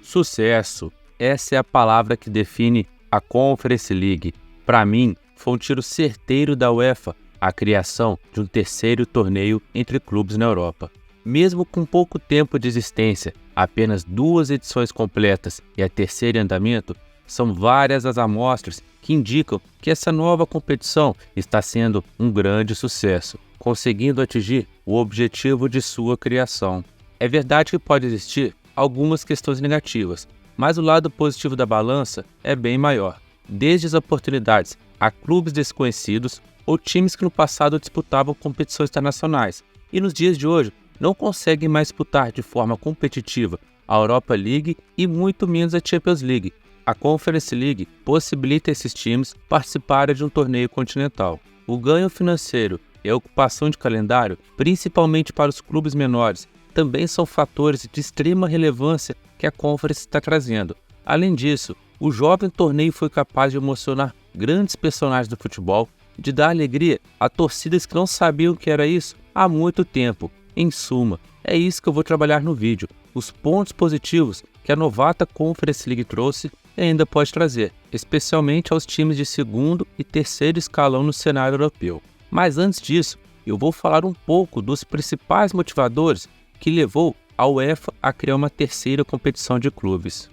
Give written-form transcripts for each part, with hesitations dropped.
Sucesso. Essa é a palavra que define a Conference League. Para mim, foi um tiro certeiro da UEFA a criação de um terceiro torneio entre clubes na Europa. Mesmo com pouco tempo de existência, apenas 2 edições completas e a terceira em andamento, são várias as amostras que indicam que essa nova competição está sendo um grande sucesso, conseguindo atingir o objetivo de sua criação. É verdade que pode existir algumas questões negativas, mas o lado positivo da balança é bem maior, desde as oportunidades a clubes desconhecidos ou times que no passado disputavam competições internacionais e nos dias de hoje não conseguem mais disputar de forma competitiva a Europa League e muito menos a Champions League. A Conference League possibilita esses times participarem de um torneio continental. O ganho financeiro e a ocupação de calendário, principalmente para os clubes menores, também são fatores de extrema relevância que a Conference está trazendo. Além disso, o jovem torneio foi capaz de emocionar grandes personagens do futebol e de dar alegria a torcidas que não sabiam o que era isso há muito tempo. Em suma, é isso que eu vou trabalhar no vídeo, os pontos positivos que a novata Conference League trouxe e ainda pode trazer, especialmente aos times de segundo e terceiro escalão no cenário europeu. Mas antes disso, eu vou falar um pouco dos principais motivadores que levou a UEFA a criar uma terceira competição de clubes.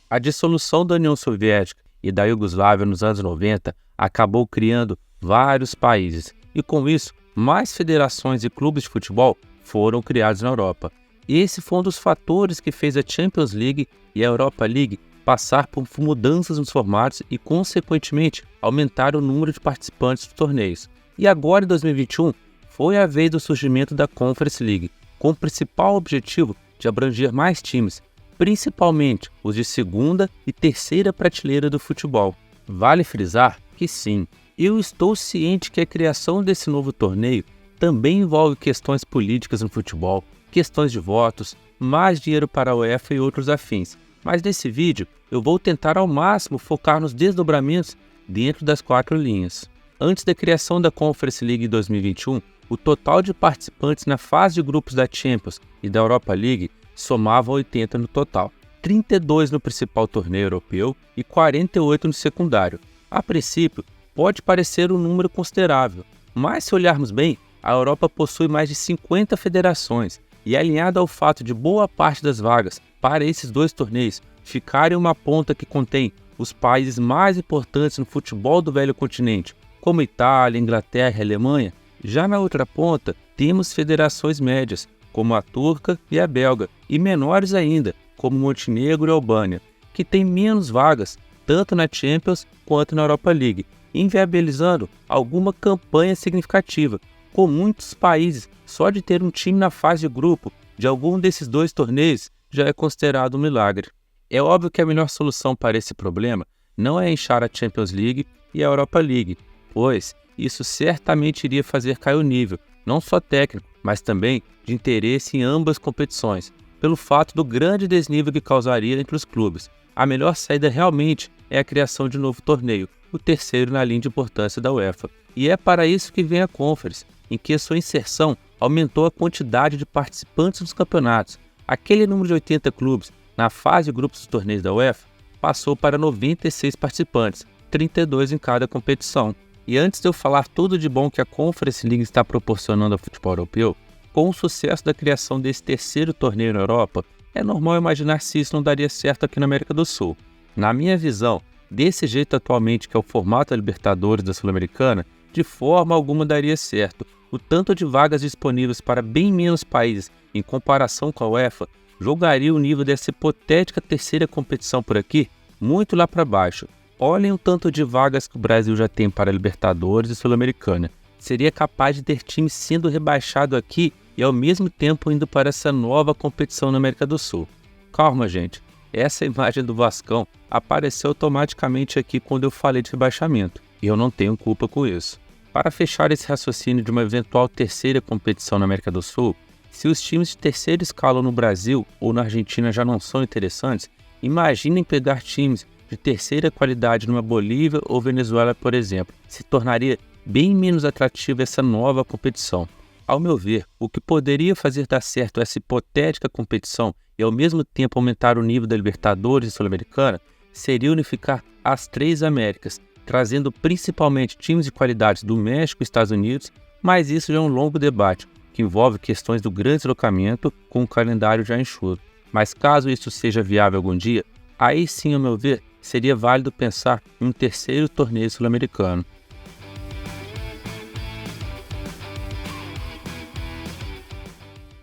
A dissolução da União Soviética e da Iugoslávia nos anos 90 acabou criando vários países e, com isso, mais federações e clubes de futebol foram criados na Europa. Esse foi um dos fatores que fez a Champions League e a Europa League passar por mudanças nos formatos e, consequentemente, aumentar o número de participantes dos torneios. E agora, em 2021, foi a vez do surgimento da Conference League, com o principal objetivo de abranger mais times, principalmente os de segunda e terceira prateleira do futebol. Vale frisar que sim, eu estou ciente que a criação desse novo torneio também envolve questões políticas no futebol, questões de votos, mais dinheiro para a UEFA e outros afins. Mas nesse vídeo eu vou tentar ao máximo focar nos desdobramentos dentro das 4 linhas. Antes da criação da Conference League em 2021, o total de participantes na fase de grupos da Champions e da Europa League somava 80 no total, 32 no principal torneio europeu e 48 no secundário. A princípio, pode parecer um número considerável, mas se olharmos bem, a Europa possui mais de 50 federações e, alinhado ao fato de boa parte das vagas para esses 2 torneios ficarem uma ponta que contém os países mais importantes no futebol do velho continente, como Itália, Inglaterra e Alemanha, já na outra ponta temos federações médias, como a turca e a belga, e menores ainda, como Montenegro e Albânia, que têm menos vagas, tanto na Champions quanto na Europa League, inviabilizando alguma campanha significativa, com muitos países só de ter um time na fase de grupo de algum desses 2 torneios já é considerado um milagre. É óbvio que a melhor solução para esse problema não é inchar a Champions League e a Europa League, pois isso certamente iria fazer cair o nível, não só técnico, mas também de interesse em ambas competições, pelo fato do grande desnível que causaria entre os clubes. A melhor saída realmente é a criação de um novo torneio, o terceiro na linha de importância da UEFA. E é para isso que vem a Conference, em que a sua inserção aumentou a quantidade de participantes dos campeonatos. Aquele número de 80 clubes na fase de grupos dos torneios da UEFA passou para 96 participantes, 32 em cada competição. E antes de eu falar tudo de bom que a Conference League está proporcionando ao futebol europeu, com o sucesso da criação desse terceiro torneio na Europa, é normal imaginar se isso não daria certo aqui na América do Sul. Na minha visão, desse jeito atualmente que é o formato da Libertadores da Sul-Americana, de forma alguma daria certo. O tanto de vagas disponíveis para bem menos países em comparação com a UEFA jogaria o nível dessa hipotética terceira competição por aqui muito lá para baixo. Olhem o tanto de vagas que o Brasil já tem para a Libertadores e Sul-Americana. Seria capaz de ter times sendo rebaixado aqui e ao mesmo tempo indo para essa nova competição na América do Sul. Calma, gente. Essa imagem do Vascão apareceu automaticamente aqui quando eu falei de rebaixamento, e eu não tenho culpa com isso. Para fechar esse raciocínio de uma eventual terceira competição na América do Sul, se os times de terceiro escalão no Brasil ou na Argentina já não são interessantes, imaginem pegar times de terceira qualidade numa Bolívia ou Venezuela, por exemplo. Se tornaria bem menos atrativa essa nova competição. Ao meu ver, o que poderia fazer dar certo essa hipotética competição e ao mesmo tempo aumentar o nível da Libertadores e Sul-Americana seria unificar as três Américas, trazendo principalmente times de qualidade do México e Estados Unidos, mas isso já é um longo debate, que envolve questões do grande deslocamento com o calendário já enxuto. Mas caso isso seja viável algum dia, aí sim, ao meu ver, seria válido pensar em um terceiro torneio sul-americano.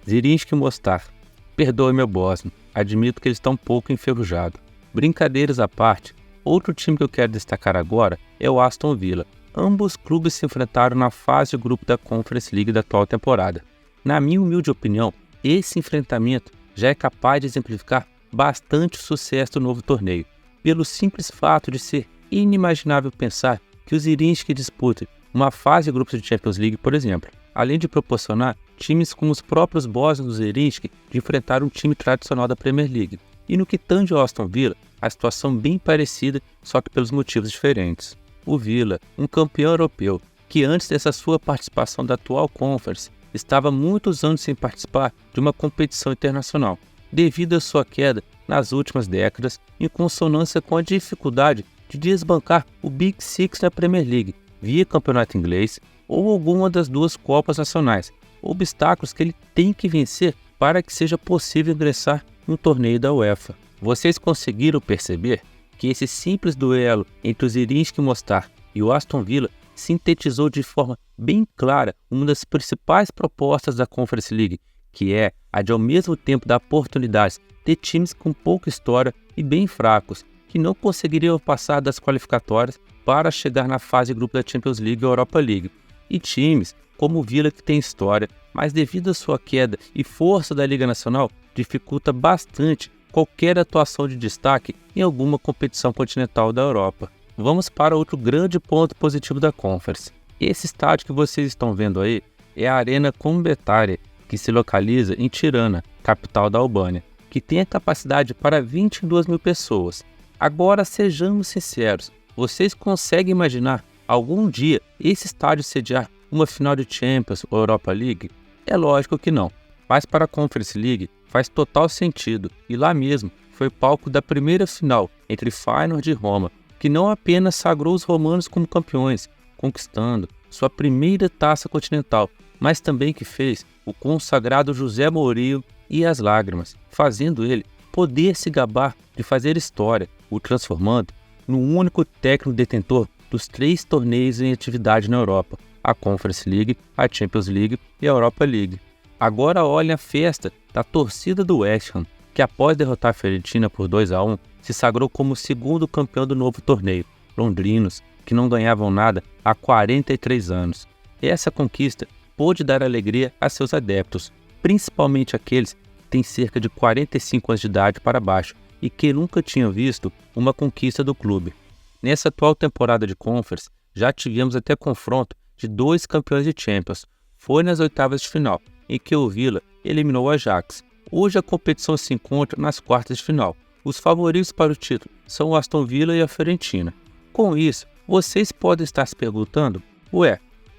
Zrinjski e Mostar. Perdoe meu Bosnio, admito que eles estão um pouco enferrujados. Brincadeiras à parte, outro time que eu quero destacar agora é o Aston Villa. Ambos clubes se enfrentaram na fase de grupo da Conference League da atual temporada. Na minha humilde opinião, esse enfrentamento já é capaz de exemplificar bastante o sucesso do novo torneio, pelo simples fato de ser inimaginável pensar que os Zrinjski disputem uma fase de grupos de Champions League, por exemplo, além de proporcionar times como os próprios bósnios do Zrinjski de enfrentar um time tradicional da Premier League. E no que tange ao Aston Villa, a situação bem parecida, só que pelos motivos diferentes. O Villa, um campeão europeu, que antes dessa sua participação da atual Conference, estava muitos anos sem participar de uma competição internacional, devido à sua queda nas últimas décadas, em consonância com a dificuldade de desbancar o Big Six na Premier League, via campeonato inglês ou alguma das duas Copas Nacionais, obstáculos que ele tem que vencer para que seja possível ingressar no torneio da UEFA. Vocês conseguiram perceber que esse simples duelo entre o Zrinjski e Mostar e o Aston Villa sintetizou de forma bem clara uma das principais propostas da Conference League, que é a de ao mesmo tempo dar oportunidades de times com pouca história e bem fracos, que não conseguiriam passar das qualificatórias para chegar na fase de grupo da Champions League ou Europa League, e times como o Villa, que tem história, mas devido à sua queda e força da Liga Nacional, dificulta bastante qualquer atuação de destaque em alguma competição continental da Europa. Vamos para outro grande ponto positivo da Conference. Esse estádio que vocês estão vendo aí é a Arena Kumbetare, que se localiza em Tirana, capital da Albânia, que tem a capacidade para 22 mil pessoas. Agora, sejamos sinceros, vocês conseguem imaginar algum dia esse estádio sediar uma final de Champions ou Europa League? É lógico que não, mas para a Conference League faz total sentido, e lá mesmo foi palco da primeira final entre Feyenoord e Roma, que não apenas sagrou os romanos como campeões, conquistando sua primeira taça continental, mas também que fez o consagrado José Mourinho e as lágrimas, fazendo ele poder se gabar de fazer história, o transformando no único técnico detentor dos 3 torneios em atividade na Europa, a Conference League, a Champions League e a Europa League. Agora olhem a festa da torcida do West Ham, que após derrotar a Fiorentina por 2-1, se sagrou como o segundo campeão do novo torneio, londrinos, que não ganhavam nada há 43 anos. Essa conquista pôde dar alegria a seus adeptos, principalmente aqueles que têm cerca de 45 anos de idade para baixo e que nunca tinham visto uma conquista do clube. Nessa atual temporada de Conference, já tivemos até confronto de 2 campeões de Champions. Foi nas oitavas de final, em que o Villa eliminou o Ajax. Hoje a competição se encontra nas quartas de final. Os favoritos para o título são o Aston Villa e a Fiorentina. Com isso, vocês podem estar se perguntando,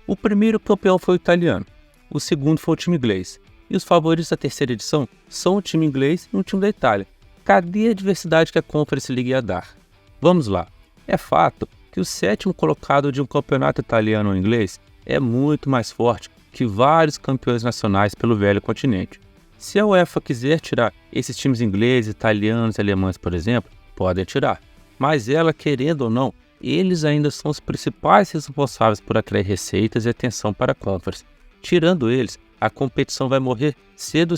o primeiro campeão foi o italiano, o segundo foi o time inglês, e os favoritos da terceira edição são o time inglês e o time da Itália. Cadê a diversidade que a Conference League ia dar? Vamos lá. É fato que o 7º colocado de um campeonato italiano ou inglês é muito mais forte que vários campeões nacionais pelo velho continente. Se a UEFA quiser tirar esses times ingleses, italianos e alemães, por exemplo, podem tirar. Mas ela, querendo ou não, eles ainda são os principais responsáveis por atrair receitas e atenção para a Conference. Tirando eles, a competição vai morrer cedo.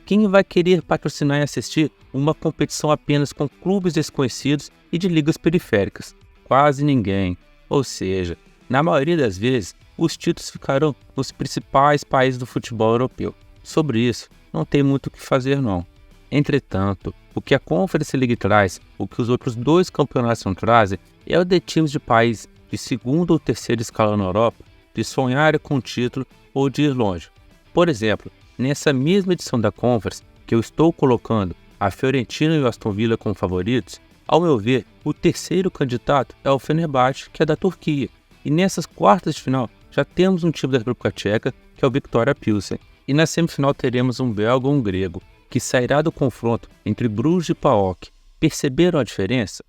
Quem vai querer patrocinar e assistir uma competição apenas com clubes desconhecidos e de ligas periféricas? Quase ninguém. Ou seja, na maioria das vezes, os títulos ficarão nos principais países do futebol europeu. Sobre isso, não tem muito o que fazer não. Entretanto, o que a Conference League traz, o que os outros 2 campeonatos não trazem, é o de times de países de segundo ou terceiro escalão na Europa, de sonhar com o título ou de ir longe. Por exemplo, nessa mesma edição da Conference, que eu estou colocando a Fiorentina e o Aston Villa como favoritos, ao meu ver, o terceiro candidato é o Fenerbahçe, que é da Turquia, e nessas quartas de final já temos um time da República Tcheca, que é o Viktoria Pilsen, e na semifinal teremos um belga ou um grego, que sairá do confronto entre Bruges e PAOK. Perceberam a diferença?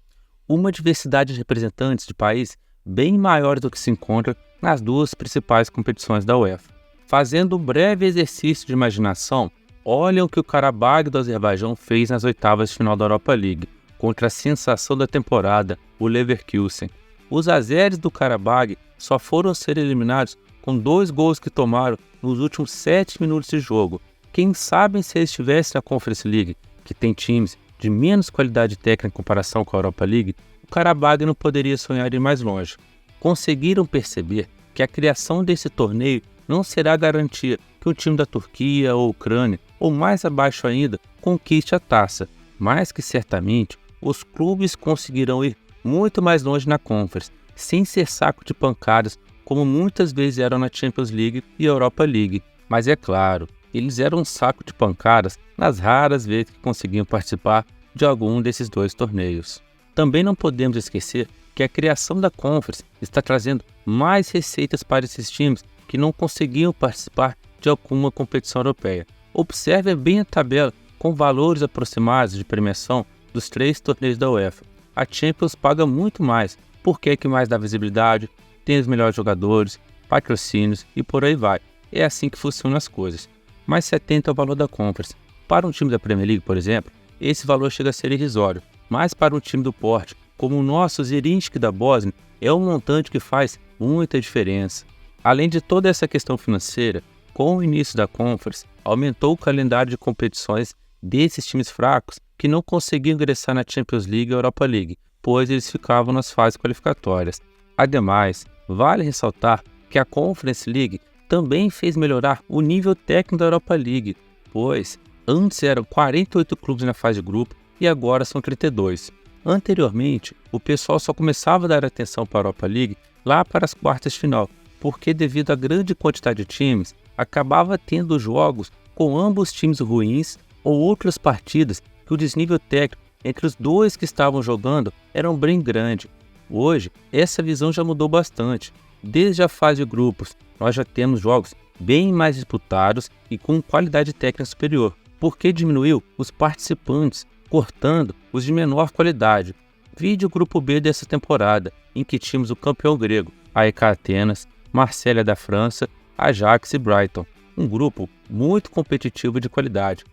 Uma diversidade de representantes de países bem maior do que se encontra nas duas principais competições da UEFA. Fazendo um breve exercício de imaginação, olhem o que o Karabag do Azerbaijão fez nas oitavas de final da Europa League, contra a sensação da temporada, o Leverkusen. Os azeres do Karabag só foram ser eliminados com 2 gols que tomaram nos últimos 7 minutos de jogo. Quem sabe se eles estivessem na Conference League, que tem times de menos qualidade técnica em comparação com a Europa League, o Karabag não poderia sonhar ir mais longe. Conseguiram perceber que a criação desse torneio não será garantia que o time da Turquia ou Ucrânia, ou mais abaixo ainda, conquiste a taça, mas que certamente os clubes conseguirão ir muito mais longe na Conference, sem ser saco de pancadas como muitas vezes eram na Champions League e Europa League. Mas é claro, eles eram um saco de pancadas nas raras vezes que conseguiam participar de algum desses 2 torneios. Também não podemos esquecer que a criação da Conference está trazendo mais receitas para esses times que não conseguiam participar de alguma competição europeia. Observe bem a tabela com valores aproximados de premiação dos 3 torneios da UEFA. A Champions paga muito mais, porque é que mais dá visibilidade, tem os melhores jogadores, patrocínios e por aí vai. É assim que funcionam as coisas. Mas se atenta ao valor da Conference. Para um time da Premier League, por exemplo, esse valor chega a ser irrisório, mas para um time do porte, como o nosso Zrinjski da Bósnia, é um montante que faz muita diferença. Além de toda essa questão financeira, com o início da Conference, aumentou o calendário de competições desses times fracos que não conseguiam ingressar na Champions League e Europa League, pois eles ficavam nas fases qualificatórias. Ademais, vale ressaltar que a Conference League também fez melhorar o nível técnico da Europa League, pois antes eram 48 clubes na fase de grupo e agora são 32. Anteriormente, o pessoal só começava a dar atenção para a Europa League lá para as quartas de final, porque devido à grande quantidade de times, acabava tendo jogos com ambos times ruins ou outras partidas que o desnível técnico entre os 2 que estavam jogando era bem grande. Hoje, essa visão já mudou bastante. Desde a fase de grupos, nós já temos jogos bem mais disputados e com qualidade técnica superior, porque diminuiu os participantes, cortando os de menor qualidade. Vide o grupo B dessa temporada, em que tínhamos o campeão grego, AEK Atenas, Marselha da França, Ajax e Brighton, um grupo muito competitivo e de qualidade.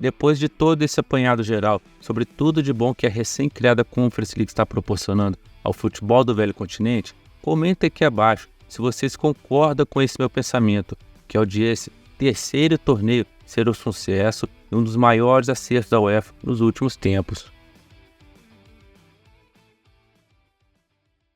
Depois de todo esse apanhado geral sobre tudo de bom que a recém-criada Conference League está proporcionando ao futebol do velho continente, comenta aqui abaixo se vocês concordam com esse meu pensamento, que é o de esse terceiro torneio ser um sucesso e um dos maiores acertos da UEFA nos últimos tempos.